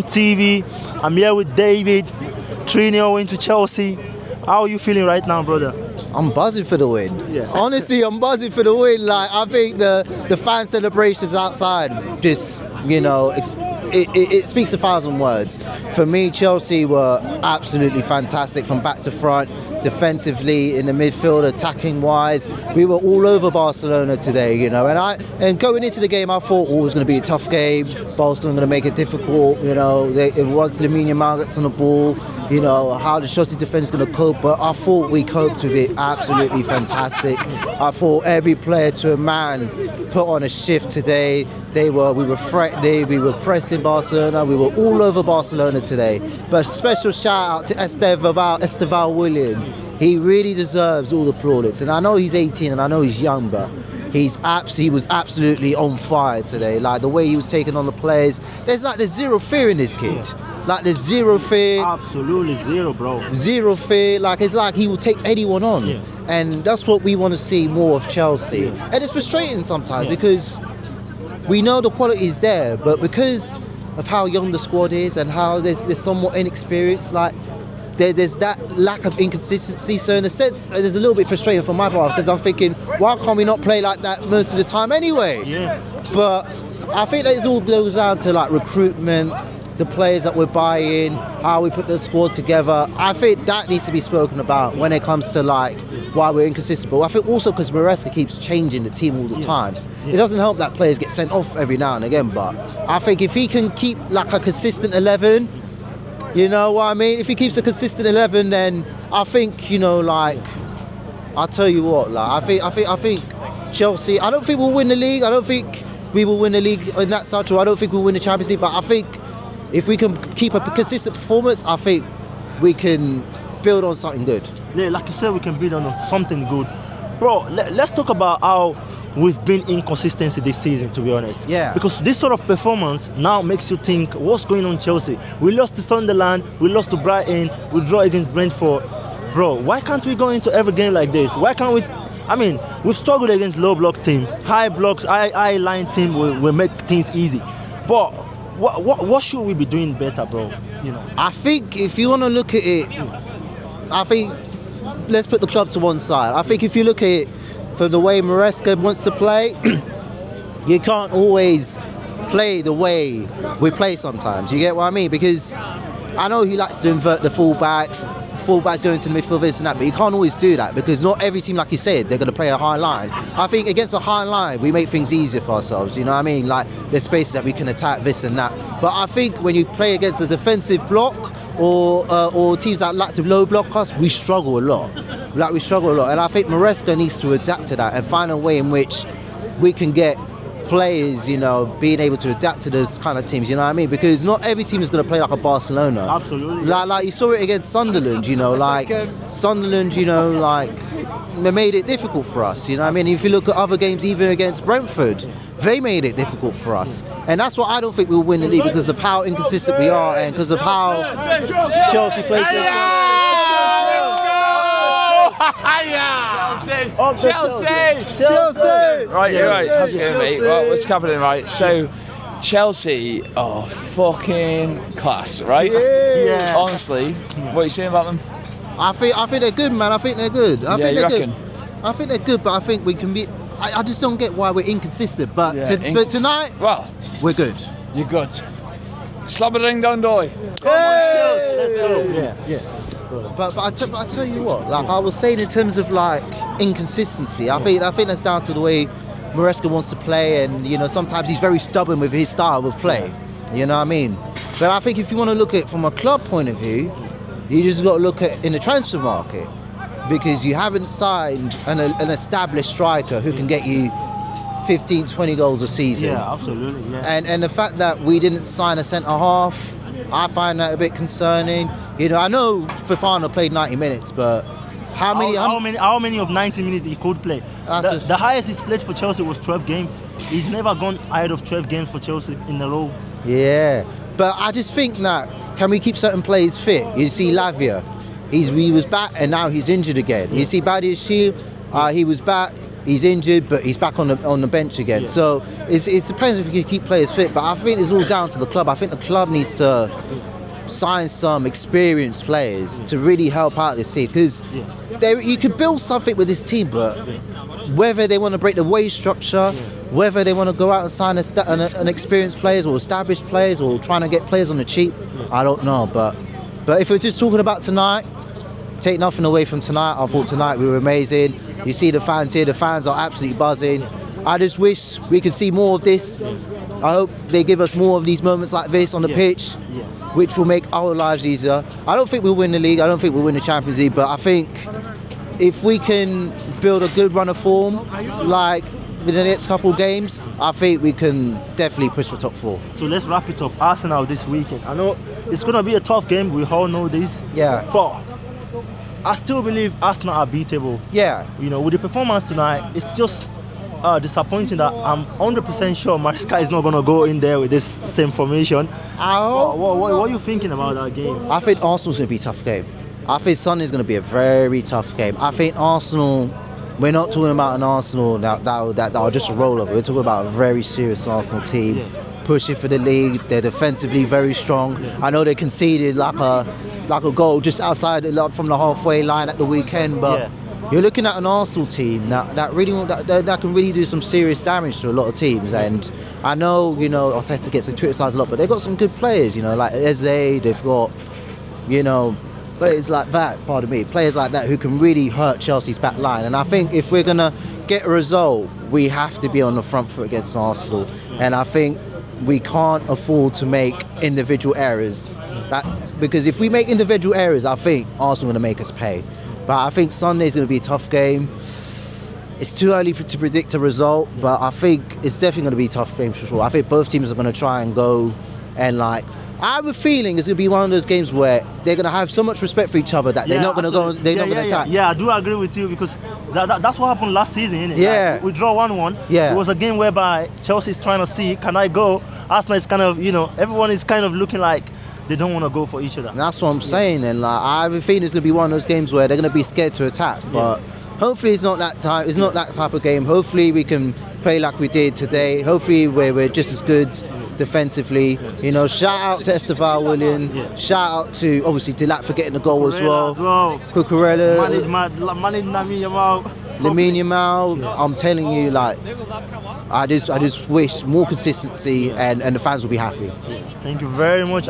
TV. I'm here with David. 3-0 win to Chelsea. How are you feeling right now, brother? I'm buzzing for the win. Yeah. Honestly, I'm buzzing for the win. Like, I think the fan celebrations outside just, it speaks 1,000 words. For me, Chelsea were absolutely fantastic from back to front, defensively, in the midfield, attacking wise. We were all over Barcelona today, And going into the game, I thought it was going to be a tough game. Barcelona going to make it difficult. Once Lamine Yamal gets on the ball, how the Chelsea defense is going to cope. But I thought we coped with it absolutely fantastic. I thought every player to a man put on a shift today. We were threatening, we were pressing Barcelona, we were all over Barcelona today. But special shout out to Estevao William. He really deserves all the plaudits. And I know he's 18 and I know he's young, but he was absolutely on fire today. Like the way he was taking on the players. There's zero fear in this kid. Like there's zero fear. Absolutely zero, bro. Zero fear. Like it's like he will take anyone on. Yeah. And that's what we want to see more of Chelsea. Yeah. And it's frustrating sometimes because we know the quality is there, but because of how young the squad is and how there's somewhat inexperienced, like there's that lack of inconsistency. So in a sense, there's a little bit frustrating for my part because I'm thinking, why can't we not play like that most of the time anyway? Yeah. But I think that it all goes down to like recruitment, the players that we're buying, how we put the squad together. I think that needs to be spoken about when it comes to like why we're inconsistent. But I think also because Maresca keeps changing the team all the time. It doesn't help that players get sent off every now and again. But I think if he can keep like a consistent 11, you know what I mean? If he keeps a consistent 11, then I think, I'll tell you what, like I think Chelsea, I don't think we'll win the league. I don't think we will win the league in that such, or I don't think we'll win the Champions League, but I think if we can keep a consistent performance, I think we can build on something good. Yeah, like you said, we can build on something good. Bro, let's talk about how we've been inconsistency this season, to be honest. Yeah. Because this sort of performance now makes you think, what's going on in Chelsea? We lost to Sunderland, we lost to Brighton, we draw against Brentford. Bro, why can't we go into every game like this? Why can't we? I mean, we've struggled against low block team, high blocks, high line team will make things easy. But what should we be doing better, bro? I think if you want to look at it, I think let's put the club to one side. I think if you look at it from the way Maresca wants to play, you can't always play the way we play sometimes. You get what I mean? Because I know he likes to invert the fullbacks going to the midfield, this and that, but you can't always do that because not every team, like you said, they're going to play a high line. I think against a high line, we make things easier for ourselves, you know what I mean? Like, there's spaces that we can attack, this and that. But I think when you play against a defensive block or teams that like to low block us, we struggle a lot. And I think Maresca needs to adapt to that and find a way in which we can get players, being able to adapt to those kind of teams, you know what I mean? Because not every team is going to play like a Barcelona. Absolutely. Like you saw it against Sunderland, Sunderland, they made it difficult for us, you know what I mean? If you look at other games, even against Brentford, they made it difficult for us. And that's why I don't think we'll win the league, because of how inconsistent we are and because of how Chelsea plays their team. Chelsea! Right, you're right. How's it going, mate? Well, what's happening, right? So, Chelsea are fucking class, right? Yeah. Honestly, what are you saying about them? I think they're good, man. I think they're good. I think they're good, but I think we can be. I just don't get why we're inconsistent. But but tonight, well, we're good. You're good. Slap a ding dong doy. Let's go. Yeah. But I tell you what, like I was saying in terms of like inconsistency, I think that's down to the way Maresca wants to play, and sometimes he's very stubborn with his style of play. You know what I mean? But I think if you want to look at it from a club point of view, you just got to look at in the transfer market, because you haven't signed an established striker who can get you 15, 20 goals a season. Yeah, absolutely. Yeah. And the fact that we didn't sign a centre half, I find that a bit concerning. I know Fofana played 90 minutes, but how many of 90 minutes he could play? The highest he's played for Chelsea was 12 games. He's never gone ahead of 12 games for Chelsea in a row. Yeah, but I just think that, can we keep certain players fit? You see Lavia, he was back and now he's injured again. You see Badiashile, he was back, He's injured, but he's back on the bench again. Yeah. So it depends if we can keep players fit. But I think it's all down to the club. I think the club needs to sign some experienced players to really help out this team, because you could build something with this team, but whether they want to break the wage structure, whether they want to go out and sign an experienced players or established players, or trying to get players on the cheap, I don't know. But if we're just talking about tonight, take nothing away from tonight. I thought tonight we were amazing. You see the fans here. The fans are absolutely buzzing. I just wish we could see more of this. I hope they give us more of these moments like this on the pitch, which will make our lives easier. I don't think we'll win the league. I don't think we'll win the Champions League. But I think if we can build a good run of form, like within the next couple of games, I think we can definitely push for top 4. So let's wrap it up. Arsenal this weekend. I know it's going to be a tough game. We all know this. Yeah. But I still believe Arsenal are beatable. Yeah. You know, with the performance tonight, it's just disappointing that I'm 100% sure Maresca is not going to go in there with this same formation. What are you thinking about that game? I think Arsenal's going to be a tough game. I think Sunday's going to be a very tough game. I think Arsenal, we're not talking about an Arsenal that are just a rollover. We're talking about a very serious Arsenal team, pushing for the league. They're defensively very strong. I know they conceded like a goal just outside from the halfway line at the weekend, but you're looking at an Arsenal team that can really do some serious damage to a lot of teams. And I know, Arteta gets criticised a lot, but they've got some good players, like Estevao. They've got, players like that, players like that who can really hurt Chelsea's back line. And I think if we're going to get a result, we have to be on the front foot against Arsenal. And I think we can't afford to make individual errors. Because if we make individual errors, I think Arsenal are going to make us pay. But I think Sunday's going to be a tough game. It's too early to predict a result, but I think it's definitely going to be a tough game for sure. I think both teams are going to try and go and I have a feeling it's going to be one of those games where they're going to have so much respect for each other that they're not going to go. They're not going to attack. Yeah, I do agree with you, because that's what happened last season, isn't it? Yeah, like, we draw 1-1. Yeah, it was a game whereby Chelsea is trying to see, can I go? Arsenal is kind of, everyone is kind of looking like they don't want to go for each other. And that's what I'm saying, and I have a feeling it's going to be one of those games where they're going to be scared to attack. But hopefully it's not that type. It's not that type of game. Hopefully we can play like we did today. Hopefully we're just as good defensively. Shout out to Estevao, William. Shout out to obviously Dilat for getting the goal as well. Cucurella. Lamine Yamal. I'm telling you, I just wish more consistency, and the fans will be happy. Thank you very much.